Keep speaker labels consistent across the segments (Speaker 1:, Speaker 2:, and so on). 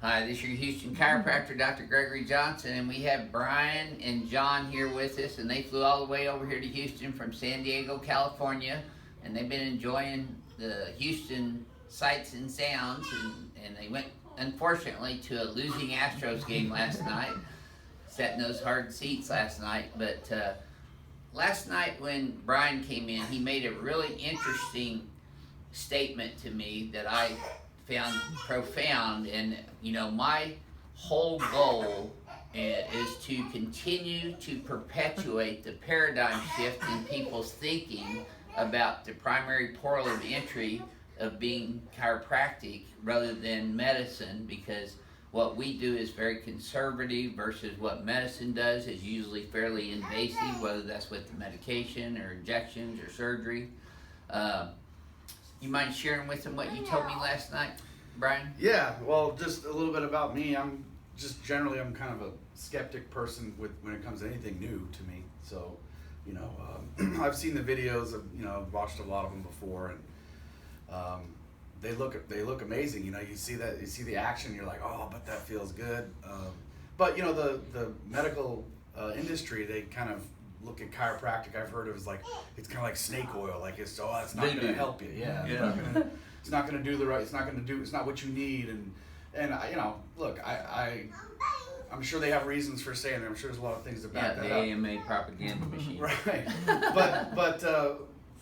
Speaker 1: Hi, this is your Houston chiropractor, Dr. Gregory Johnson, and we have Brian and John here with us, and they flew all the way over here to Houston from San Diego, California, and they've been enjoying the Houston sights and sounds, and they went, unfortunately, to a losing Astros game last night, sat in those hard seats last night, but last night when Brian came in, he made a really interesting statement to me that I found profound. And you know, my whole goal is to continue to perpetuate the paradigm shift in people's thinking about the primary portal of entry of being chiropractic rather than medicine, because what we do is very conservative versus what medicine does is usually fairly invasive, whether that's with the medication or injections or surgery. You mind sharing with them what you told me last night, Brian?
Speaker 2: Yeah, well, just a little bit about me. I'm kind of a skeptic person when it comes to anything new to me. So, you know, I've seen the videos I've watched a lot of them before, and they look amazing. You know, you see the action, you're like, oh, but that feels good. But you know, the medical industry, they kind of look at chiropractic. I've heard it's kind of like snake oil. Like it's not going to help you. Yeah. It's not going to do the right. It's not what you need. And I, you know, look, I'm sure they have reasons for saying that. I'm sure there's a lot of things to back that up.
Speaker 1: Yeah, the AMA propaganda machine.
Speaker 2: Right. but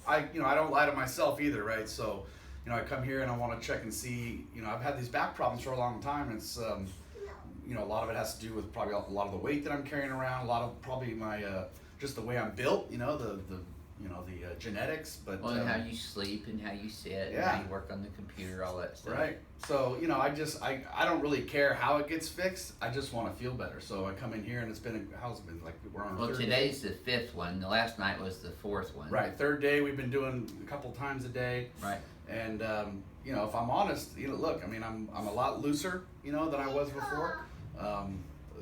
Speaker 2: I don't lie to myself either, right? So, you know, I come here and I want to check and see. You know, I've had these back problems for a long time. It's you know, a lot of it has to do with probably a lot of the weight that I'm carrying around. A lot of probably my just the way I'm built, you know, the genetics, but
Speaker 1: well, how you sleep and how you sit, and how you work on the computer, all that stuff.
Speaker 2: Right. So, you know, I don't really care how it gets fixed. I just want to feel better. So I come in here and how's it been? Like we're on.
Speaker 1: Well, today's the fifth one. The last night was the fourth one.
Speaker 2: Right. Third day. We've been doing a couple times a day.
Speaker 1: Right.
Speaker 2: And you know, if I'm honest, you know, look, I mean, I'm a lot looser, you know, than I was before.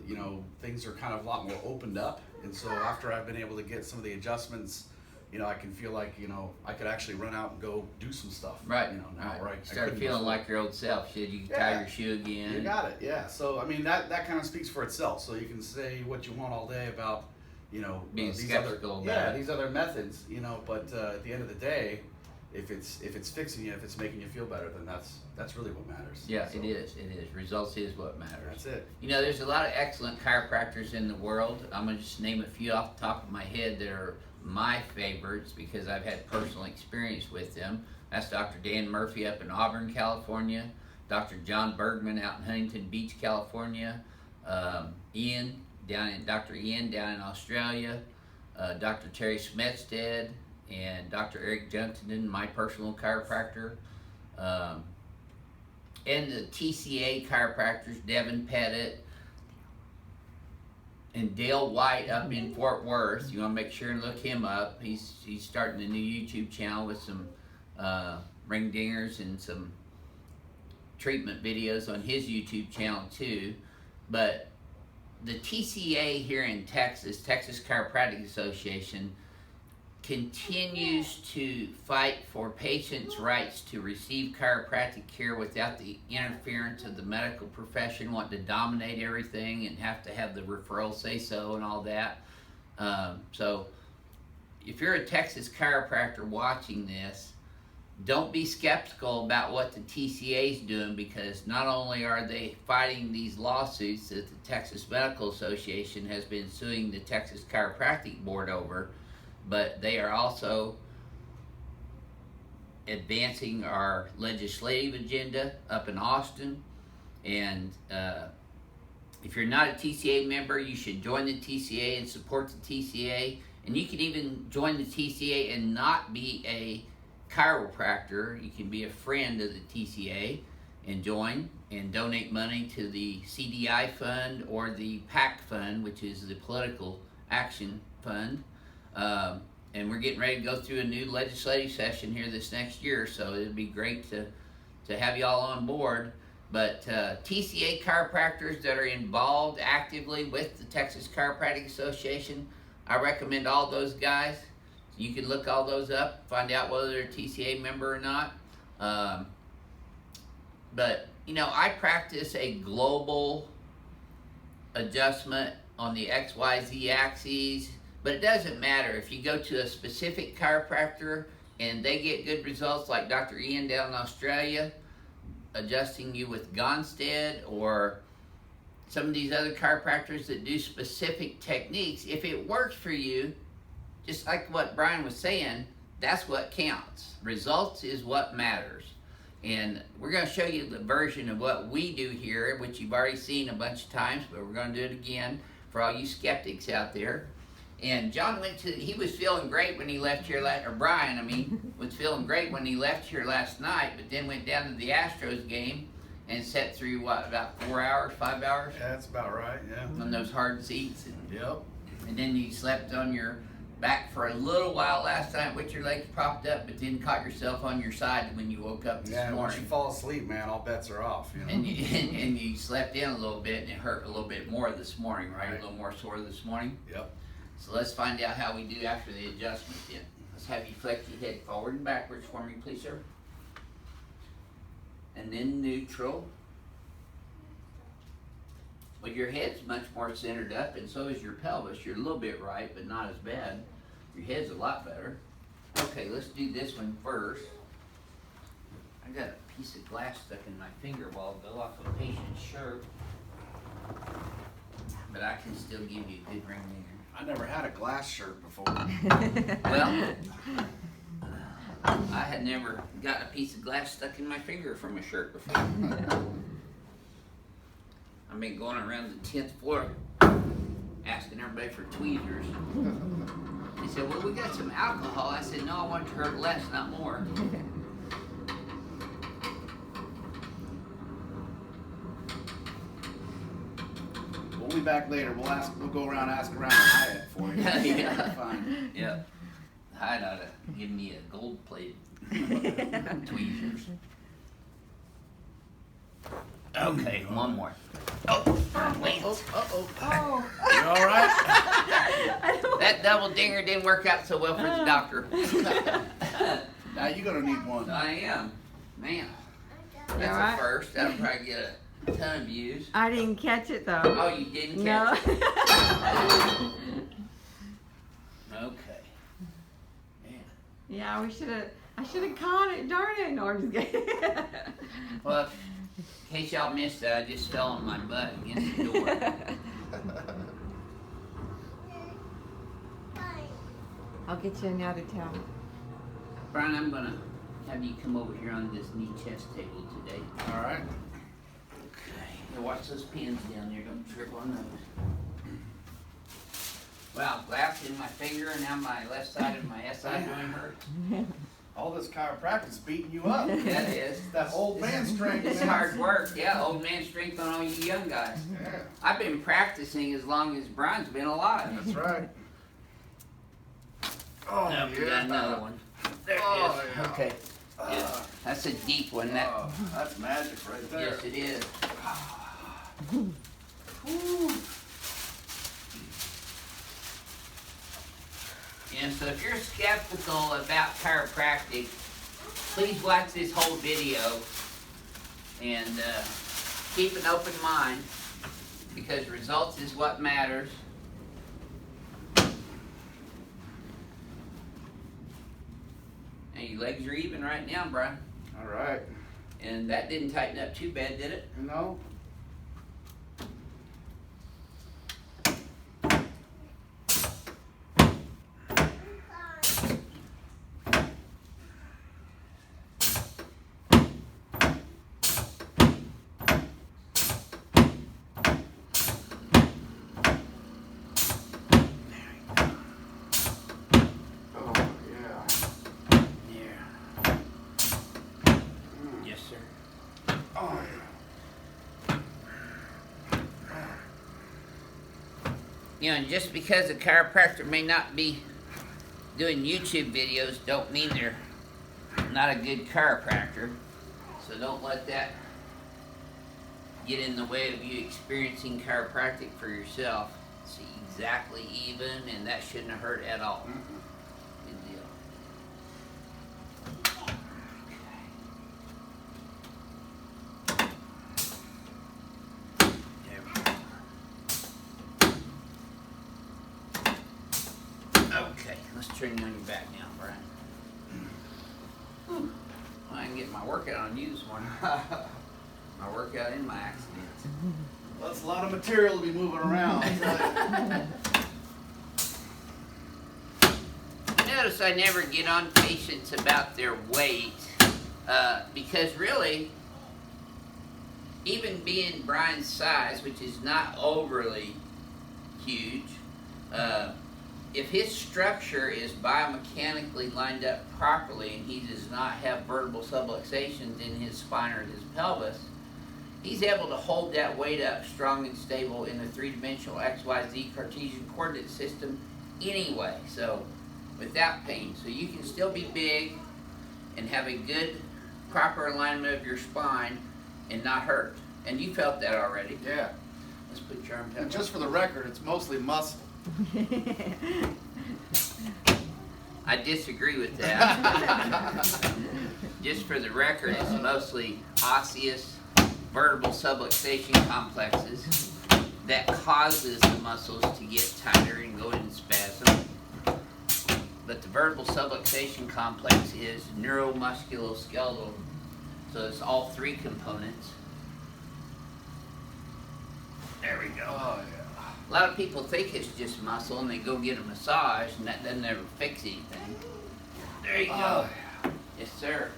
Speaker 2: You know, things are kind of a lot more opened up. And so after I've been able to get some of the adjustments, you know, I can feel like, you know, I could actually run out and go do some stuff.
Speaker 1: Right.
Speaker 2: You know, now, right.
Speaker 1: Start feeling like your old self. Should you tie your shoe again?
Speaker 2: You got it. Yeah. So, I mean, that kind of speaks for itself. So you can say what you want all day about, you know,
Speaker 1: being
Speaker 2: these
Speaker 1: skeptical
Speaker 2: these other methods, you know, but at the end of the day, if it's fixing you, if it's making you feel better, then that's really what matters.
Speaker 1: Yeah, so, it is. Results is what matters.
Speaker 2: That's it.
Speaker 1: You know, there's a lot of excellent chiropractors in the world. I'm going to just name a few off the top of my head that are my favorites because I've had personal experience with them. That's Dr. Dan Murphy up in Auburn, California. Dr. John Bergman out in Huntington Beach, California. Dr. Ian down in Australia. Dr. Terry Smedstead. And Dr. Eric Junton, my personal chiropractor. And the TCA chiropractors, Devin Pettit and Dale White up in Fort Worth. You want to make sure and look him up. He's starting a new YouTube channel with some ring dingers and some treatment videos on his YouTube channel too. But the TCA here in Texas, Texas Chiropractic Association, continues to fight for patients' rights to receive chiropractic care without the interference of the medical profession wanting to dominate everything and have to have the referral say so and all that. So if you're a Texas chiropractor watching this, don't be skeptical about what the TCA is doing, because not only are they fighting these lawsuits that the Texas Medical Association has been suing the Texas Chiropractic Board over, but they are also advancing our legislative agenda up in Austin. And if you're not a TCA member, you should join the TCA and support the TCA. And you can even join the TCA and not be a chiropractor. You can be a friend of the TCA and join and donate money to the CDI fund or the PAC fund, which is the Political Action Fund. And we're getting ready to go through a new legislative session here this next year, so it'd be great to have you all on board. But TCA chiropractors that are involved actively with the Texas Chiropractic Association, I recommend all those guys. You can look all those up, find out whether they're a TCA member or not. But you know, I practice a global adjustment on the XYZ axes, but it doesn't matter. If you go to a specific chiropractor and they get good results, like Dr. Ian down in Australia, adjusting you with Gonstead, or some of these other chiropractors that do specific techniques, if it works for you, just like what Brian was saying, that's what counts. Results is what matters. And we're going to show you the version of what we do here, which you've already seen a bunch of times, but we're going to do it again for all you skeptics out there. And John he was feeling great when he left here, or Brian, I mean, was feeling great when he left here last night, but then went down to the Astros game and sat through, what, about 4 hours, 5 hours?
Speaker 2: Yeah, that's about right, yeah.
Speaker 1: On those hard seats.
Speaker 2: Yep.
Speaker 1: And then you slept on your back for a little while last night with your legs propped up, but then caught yourself on your side when you woke up this
Speaker 2: Yeah,
Speaker 1: morning.
Speaker 2: once you fall asleep, man, all bets are off, you know.
Speaker 1: And you slept in a little bit, and it hurt a little bit more this morning, right?
Speaker 2: Right.
Speaker 1: A little more sore this morning.
Speaker 2: Yep.
Speaker 1: So let's find out how we do after the adjustment then. Let's have you flex your head forward and backwards for me, please, sir. And then neutral. Well, your head's much more centered up, and so is your pelvis. You're a little bit right, but not as bad. Your head's a lot better. Okay, let's do this one first. I got a piece of glass stuck in my finger while I go off a patient's shirt. But I can still give you a good ring there.
Speaker 2: I never had a glass shirt before.
Speaker 1: Well, I had never got a piece of glass stuck in my finger from a shirt before. I've been going around the 10th floor asking everybody for tweezers. They said, well, we got some alcohol. I said, no, I want it to hurt less, not more.
Speaker 2: We'll be back later. We'll go around and ask around the Hyatt for you.
Speaker 1: Yeah.
Speaker 2: Fine.
Speaker 1: Yep. I'd ought to give me a gold-plated tweezers. Okay, one more. Oh, wait.
Speaker 2: Oh. You all right?
Speaker 1: That double dinger didn't work out so well for the doctor.
Speaker 2: Now you're gonna need one.
Speaker 1: I am. Man. That's
Speaker 3: all right?
Speaker 1: a first. That'll probably get a ton of views.
Speaker 3: I didn't catch it though.
Speaker 1: Oh, you didn't
Speaker 3: No.
Speaker 1: catch it? Okay. Man.
Speaker 3: Yeah, I should have caught it. Darn it! No, I'm just kidding.
Speaker 1: Well, in case y'all missed it, I just fell on my butt against the door.
Speaker 3: I'll get you another towel.
Speaker 1: Brian, I'm gonna have you come over here on this knee chest table today.
Speaker 2: All right.
Speaker 1: Okay. Now watch those pins down there. Don't trip on those. Wow, glass in my finger, and now my left side of my SI joint hurts.
Speaker 2: All this chiropractic's beating you up.
Speaker 1: Yeah, it is.
Speaker 2: That old man strength.
Speaker 1: It's
Speaker 2: man.
Speaker 1: hard work. Yeah, old man strength on all you young guys.
Speaker 2: Yeah,
Speaker 1: I've been practicing as long as Brian's been alive.
Speaker 2: that's right. Oh,
Speaker 1: Nope, we got another one. There it
Speaker 2: Oh,
Speaker 1: is.
Speaker 2: yeah.
Speaker 1: Okay. Yeah, that's a deep one. That.
Speaker 2: Oh, that's magic right there.
Speaker 1: Yes, it is. And so if you're skeptical about chiropractic, please watch this whole video and keep an open mind, because results is what matters. And your legs are even right now, Brian.
Speaker 2: All right.
Speaker 1: And that didn't tighten up too bad, did it?
Speaker 2: No.
Speaker 1: Yes, sir.
Speaker 2: Oh,
Speaker 1: You know, and just because a chiropractor may not be doing YouTube videos, don't mean they're not a good chiropractor. So don't let that get in the way of you experiencing chiropractic for yourself. It's exactly even, and that shouldn't have hurt at all. Good deal. Let's turn you on your back now, Brian. Whew. Well, I can get my workout on you this morning. My workout and my accidents.
Speaker 2: Well, that's a lot of material to be moving around.
Speaker 1: Notice I never get on patients about their weight because really, even being Brian's size, which is not overly huge, if his structure is biomechanically lined up properly and he does not have vertebral subluxations in his spine or his pelvis, he's able to hold that weight up strong and stable in a three-dimensional XYZ Cartesian coordinate system anyway, so without pain. So you can still be big and have a good, proper alignment of your spine and not hurt. And you felt that already.
Speaker 2: Yeah.
Speaker 1: Let's put your arm down.
Speaker 2: And just for the record, it's mostly muscle.
Speaker 1: I disagree with that. Just for the record, it's mostly osseous vertebral subluxation complexes that causes the muscles to get tighter and go into spasm. But the vertebral subluxation complex is neuromusculoskeletal, so it's all three components. There we go.
Speaker 2: Oh, yeah.
Speaker 1: A lot of people think it's just muscle and they go get a massage and that doesn't ever fix anything. There you go.
Speaker 2: Oh, yeah.
Speaker 1: Yes, sir.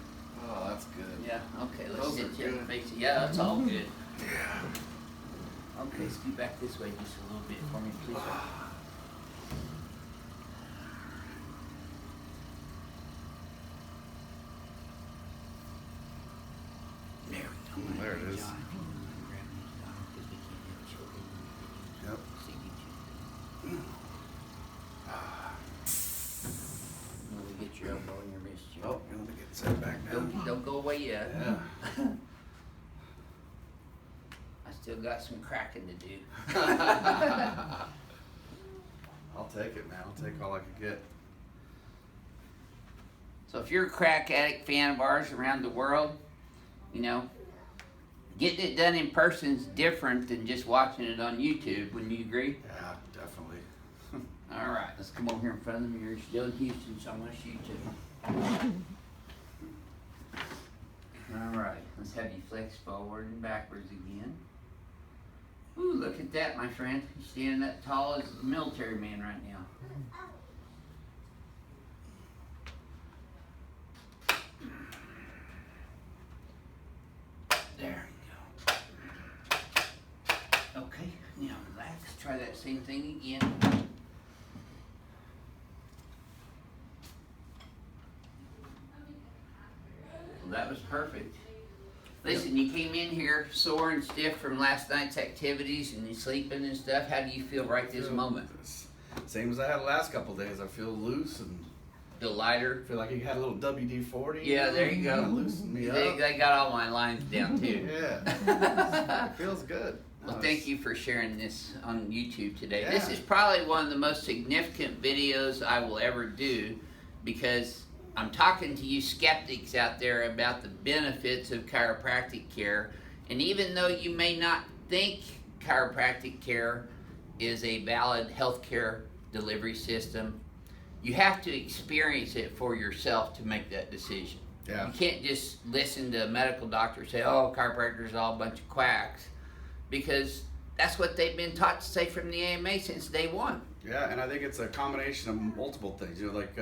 Speaker 2: Oh, that's good.
Speaker 1: Yeah, okay, let's
Speaker 2: Those
Speaker 1: sit
Speaker 2: are
Speaker 1: you in the
Speaker 2: good.
Speaker 1: face. Yeah, that's all good.
Speaker 2: Yeah.
Speaker 1: Okay, scoot back this way just a little bit for me, please. There we go.
Speaker 2: There it is.
Speaker 1: John, if you wanna grab me, John, 'cause we can't have children.
Speaker 2: Yep.
Speaker 1: Let me get your elbow and your wrist. Here.
Speaker 2: Oh, you want to get set back now?
Speaker 1: Don't go away yet.
Speaker 2: Yeah.
Speaker 1: I still got some cracking to do.
Speaker 2: I'll take it, man. I'll take all I can get.
Speaker 1: So if you're a crack addict fan of ours around the world, you know, getting it done in person is different than just watching it on YouTube. Wouldn't you agree?
Speaker 2: Yeah, definitely.
Speaker 1: All right, let's come over here in front of me. You're still in Houston, so I'm going to shoot you. All right, let's have you flex forward and backwards again. Ooh, look at that, my friend. You're standing up tall as a military man right now. There you go. Okay, now relax. Try that same thing again. Well, that was perfect. Listen, you came in here sore and stiff from last night's activities and you sleeping and stuff. How do you feel right this moment?
Speaker 2: Same as I had the last couple days. I feel loose and
Speaker 1: Feel lighter?
Speaker 2: feel like you had a little WD-40.
Speaker 1: Yeah, there you go.
Speaker 2: Kinda loosened me
Speaker 1: They,
Speaker 2: up.
Speaker 1: they got all my lines down too.
Speaker 2: Yeah. It feels good.
Speaker 1: Well, thank you for sharing this on YouTube today.
Speaker 2: Yeah.
Speaker 1: This is probably one of the most significant videos I will ever do because I'm talking to you skeptics out there about the benefits of chiropractic care. And even though you may not think chiropractic care is a valid healthcare delivery system, you have to experience it for yourself to make that decision.
Speaker 2: Yeah.
Speaker 1: You can't just listen to a medical doctor say, oh, chiropractors are all a bunch of quacks, because that's what they've been taught to say from the AMA since day one.
Speaker 2: Yeah, and I think it's a combination of multiple things. You know, like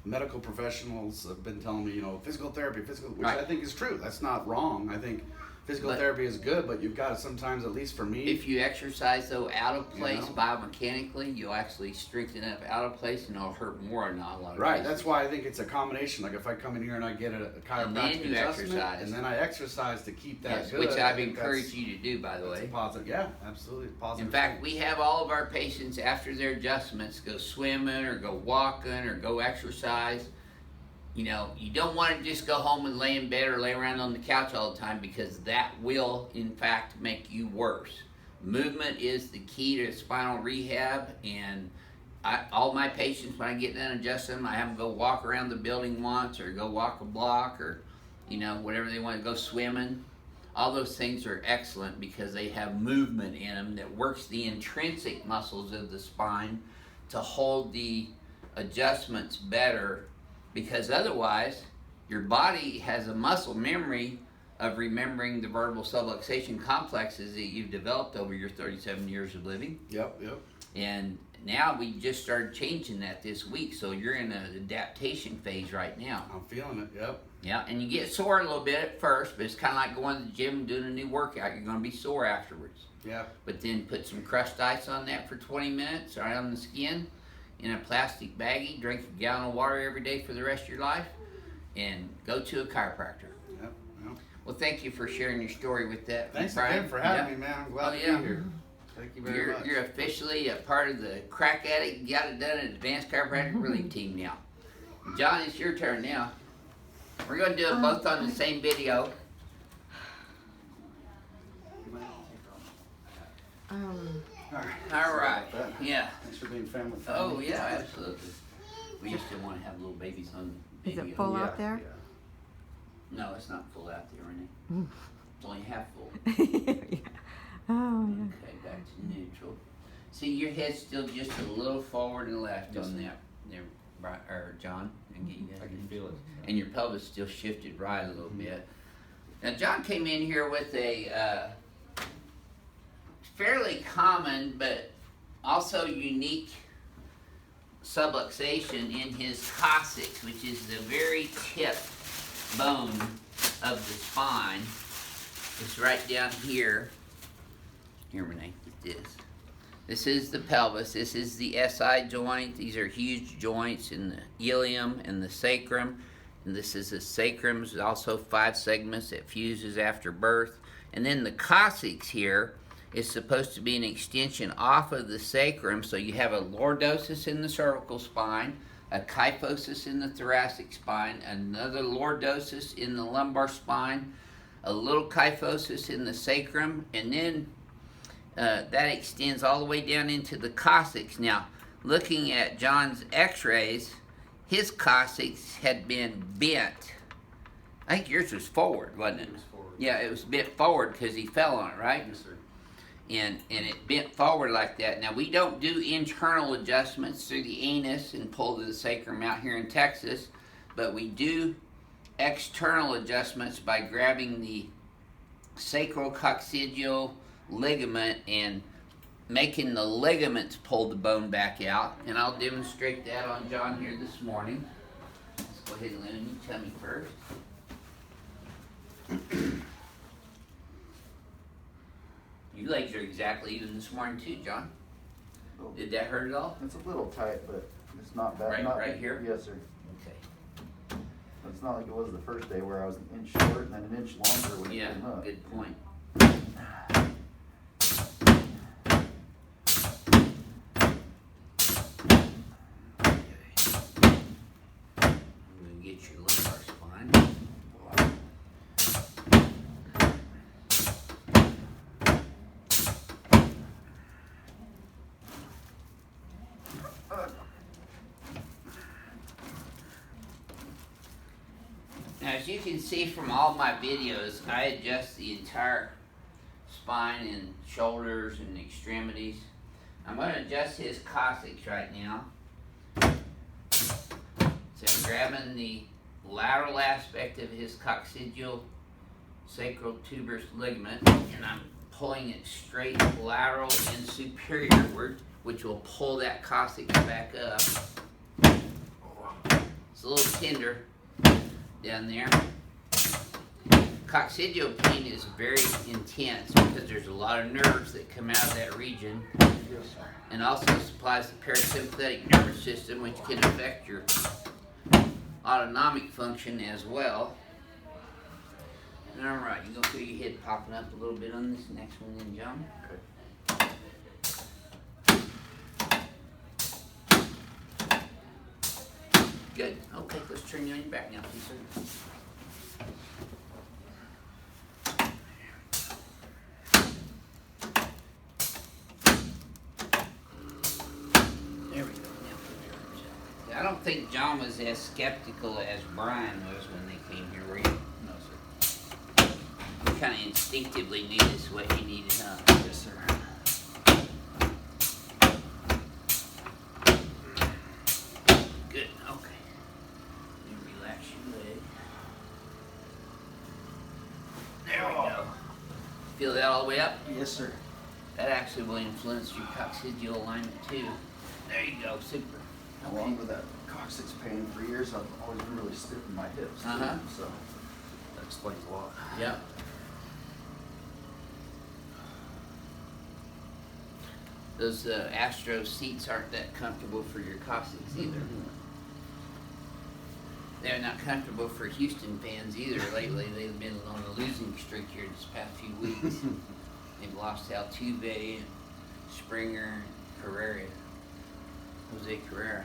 Speaker 2: medical professionals have been telling me, you know, physical therapy, which
Speaker 1: Right.
Speaker 2: I think is true. That's not wrong. I think physical
Speaker 1: But-
Speaker 2: therapy is good, but you've got to sometimes, at least for me,
Speaker 1: If you exercise though out of place
Speaker 2: You know?
Speaker 1: biomechanically, you'll actually strengthen up out of place and it'll hurt more in a lot of
Speaker 2: right.
Speaker 1: cases.
Speaker 2: That's why I think it's a combination. Like if I come in here and I get a chiropractic
Speaker 1: And then you
Speaker 2: adjustment,
Speaker 1: exercise.
Speaker 2: and then I exercise to keep that
Speaker 1: Yes,
Speaker 2: good,
Speaker 1: which
Speaker 2: I
Speaker 1: I've
Speaker 2: think
Speaker 1: encouraged you to do, by the
Speaker 2: that's a
Speaker 1: way.
Speaker 2: positive. Yeah, absolutely positive.
Speaker 1: In fact, we have all of our patients after their adjustments go swimming or go walking or go exercise. You know, you don't want to just go home and lay in bed or lay around on the couch all the time, because that will, in fact, make you worse. Movement is the key to spinal rehab, and all my patients, when I get done adjusting them, I have them go walk around the building once or go walk a block or, you know, whatever they want to go swimming. All those things are excellent because they have movement in them that works the intrinsic muscles of the spine to hold the adjustments better, because otherwise your body has a muscle memory of remembering the vertebral subluxation complexes that you've developed over your 37 years of living.
Speaker 2: Yep.
Speaker 1: And now we just started changing that this week, so you're in an adaptation phase right now.
Speaker 2: I'm feeling it. Yep.
Speaker 1: Yeah, and you get sore a little bit at first, but it's kind of like going to the gym and doing a new workout. You're going to be sore afterwards.
Speaker 2: Yeah.
Speaker 1: But then put some crushed ice on that for 20 minutes right on the skin in a plastic baggie. Drink a gallon of water every day for the rest of your life, and go to a chiropractor.
Speaker 2: Yep.
Speaker 1: Well, thank you for sharing your story with that.
Speaker 2: Thanks
Speaker 1: Brian.
Speaker 2: again for having me, man. I'm glad to be here. Thank you very much.
Speaker 1: You're officially a part of the Crack Addict Got It Done at Advanced Chiropractic Relief team now. John, it's your turn now. We're going to do it both on the same video. All right. Yeah.
Speaker 2: Thanks for being family friendly.
Speaker 1: Oh, yeah, absolutely. We used to want to have little babies on video.
Speaker 3: Is it full out there?
Speaker 1: No, it's not full out there, Renee. It's only half full.
Speaker 3: Yeah. Oh, yeah.
Speaker 1: Okay, back to neutral. See, your head's still just a little forward and left on that. There, or John,
Speaker 2: I can feel it.
Speaker 1: and your pelvis still shifted right a little bit. Now, John came in here with a fairly common but also unique subluxation in his coccyx, which is the very tip bone of the spine. It's right down here. Here, Renee, get this. This is the pelvis. This is the SI joint. These are huge joints in the ilium and the sacrum. And this is the sacrum. There's also 5 segments that fuses after birth. And then the coccyx here is supposed to be an extension off of the sacrum. So you have a lordosis in the cervical spine, a kyphosis in the thoracic spine, another lordosis in the lumbar spine, a little kyphosis in the sacrum, and then that extends all the way down into the coccyx. Now, looking at John's x-rays, his coccyx had been bent. I think yours was forward, wasn't it?
Speaker 2: It was forward.
Speaker 1: Yeah, it was bent forward because he fell on it, right?
Speaker 2: Yes, sir.
Speaker 1: And it bent forward like that. Now, we don't do internal adjustments through the anus and pull the sacrum out here in Texas, but we do external adjustments by grabbing the sacrococcygeal ligament and making the ligaments pull the bone back out. And I'll demonstrate that on John here this morning. Let's go ahead and let him tell me first. Your legs are exactly even this morning too, John. Did that hurt at all?
Speaker 4: It's a little tight, but it's not bad.
Speaker 1: Right here?
Speaker 4: Yes, sir.
Speaker 1: Okay.
Speaker 4: It's not like it was the first day where I was an inch short and then an inch longer when it
Speaker 1: Yeah,
Speaker 4: came up.
Speaker 1: good point. I'm gonna get your lumbar spine. Now, as you can see from all my videos, I adjust the entire spine and shoulders and extremities. I'm going to adjust his coccyx right now. So I'm grabbing the lateral aspect of his coccygeal sacral tuberous ligament, and I'm pulling it straight lateral and superiorward, which will pull that coccyx back up. It's a little tender down there. Coccygeal pain is very intense because there's a lot of nerves that come out of that region, and also supplies the parasympathetic nervous system, which can affect your autonomic function as well. All right, you go feel your head popping up a little bit on this next one then, John.
Speaker 4: Okay.
Speaker 1: Good. Okay, let's turn you on your back now, please, sir. There we go. Now, I don't think John was as skeptical as Brian was when they came here, were you?
Speaker 2: No, sir.
Speaker 1: You kind of instinctively knew this is what you needed, huh?
Speaker 2: Yes, sir.
Speaker 1: the way up?
Speaker 4: Yes, sir.
Speaker 1: That actually will influence your coccygeal alignment too. There you go, super.
Speaker 4: Along with that coccyx pain for years, I've always been really stiff in my hips too,
Speaker 1: Uh-huh.
Speaker 4: so that explains a lot.
Speaker 1: Yep. Those Astro seats aren't that comfortable for your coccyx either. They're not comfortable for Houston fans either lately. They've been on a losing streak here this past few weeks. They've lost Altuve, Springer, Carrera, Jose Carrera.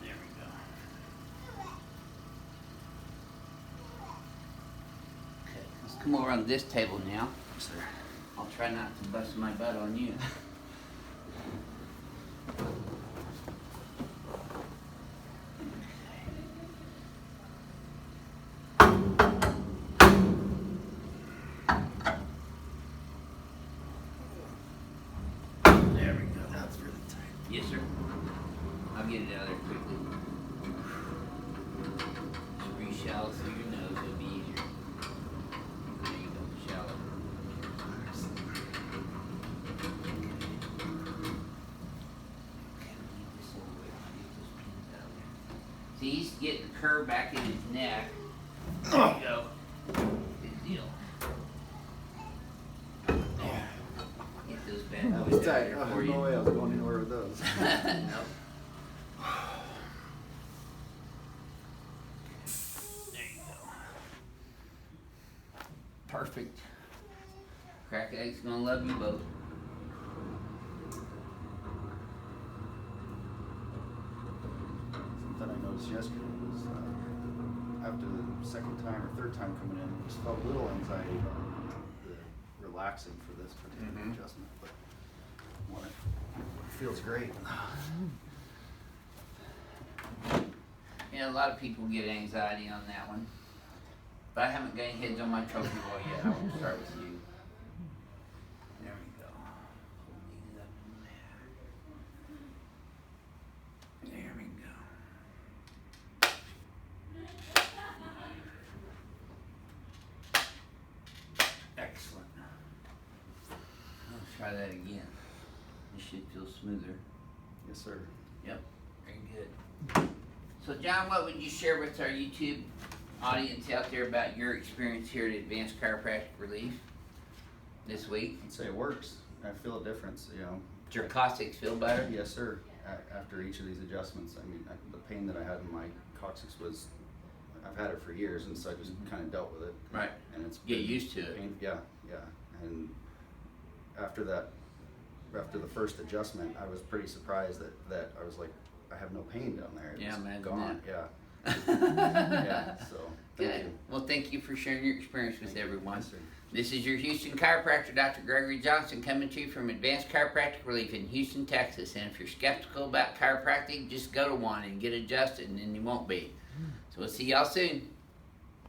Speaker 1: There we go. Okay, let's come over on this table now.
Speaker 4: Yes, sir.
Speaker 1: I'll try not to bust my butt on you. There we go.
Speaker 4: That's really tight.
Speaker 1: Yes, sir. I'll get it out of there quickly. Just breathe shallow through your nose, it'll be easier. There you go, shallow. Okay, we'll get this over with. I'll get those pins out of there. See, he's getting the curve back in his neck. There you go. Good deal. There. Get those bad
Speaker 4: That
Speaker 1: boys
Speaker 4: was
Speaker 1: out
Speaker 4: tight.
Speaker 1: there
Speaker 4: Oh,
Speaker 1: for
Speaker 4: no
Speaker 1: you.
Speaker 4: way I was going anywhere with those.
Speaker 1: Nope. There you go. Perfect. Crack Egg's gonna love you both.
Speaker 4: Something I noticed yesterday was after the second time or third time coming in, just felt a little anxiety about the relaxing for this particular adjustment, but when it feels great.
Speaker 1: Yeah, a lot of people get anxiety on that one. But I haven't got any heads on my trophy wall yet. I will start with you. There we go. Hold these up in there. There we go. Excellent. I'll try that again. This should feel smoother.
Speaker 4: Yes, sir.
Speaker 1: Yep, very good. So John, what would you share with our YouTube audience out there about your experience here at Advanced Chiropractic Relief this week?
Speaker 4: I'd say it works. I feel a difference, you know.
Speaker 1: Did your coccyx feel better?
Speaker 4: Yes, sir. After each of these adjustments, I mean, the pain that I had in my coccyx was, I've had it for years, and so I just kind of dealt with it.
Speaker 1: Right.
Speaker 4: And it's
Speaker 1: Get
Speaker 4: been
Speaker 1: used to it.
Speaker 4: Yeah. And after that, after the first adjustment, I was pretty surprised that I was like, I have no pain down there. It
Speaker 1: Yeah,
Speaker 4: was
Speaker 1: imagine
Speaker 4: gone.
Speaker 1: that.
Speaker 4: Yeah. So thank
Speaker 1: Good.
Speaker 4: you.
Speaker 1: Well, thank you for sharing your experience with
Speaker 4: Thank you.
Speaker 1: everyone.
Speaker 4: Yes, sir.
Speaker 1: This is your Houston chiropractor, Dr. Gregory Johnson, coming to you from Advanced Chiropractic Relief in Houston, Texas. And if you're skeptical about chiropractic, just go to one and get adjusted, and then you won't be. So we'll see y'all soon.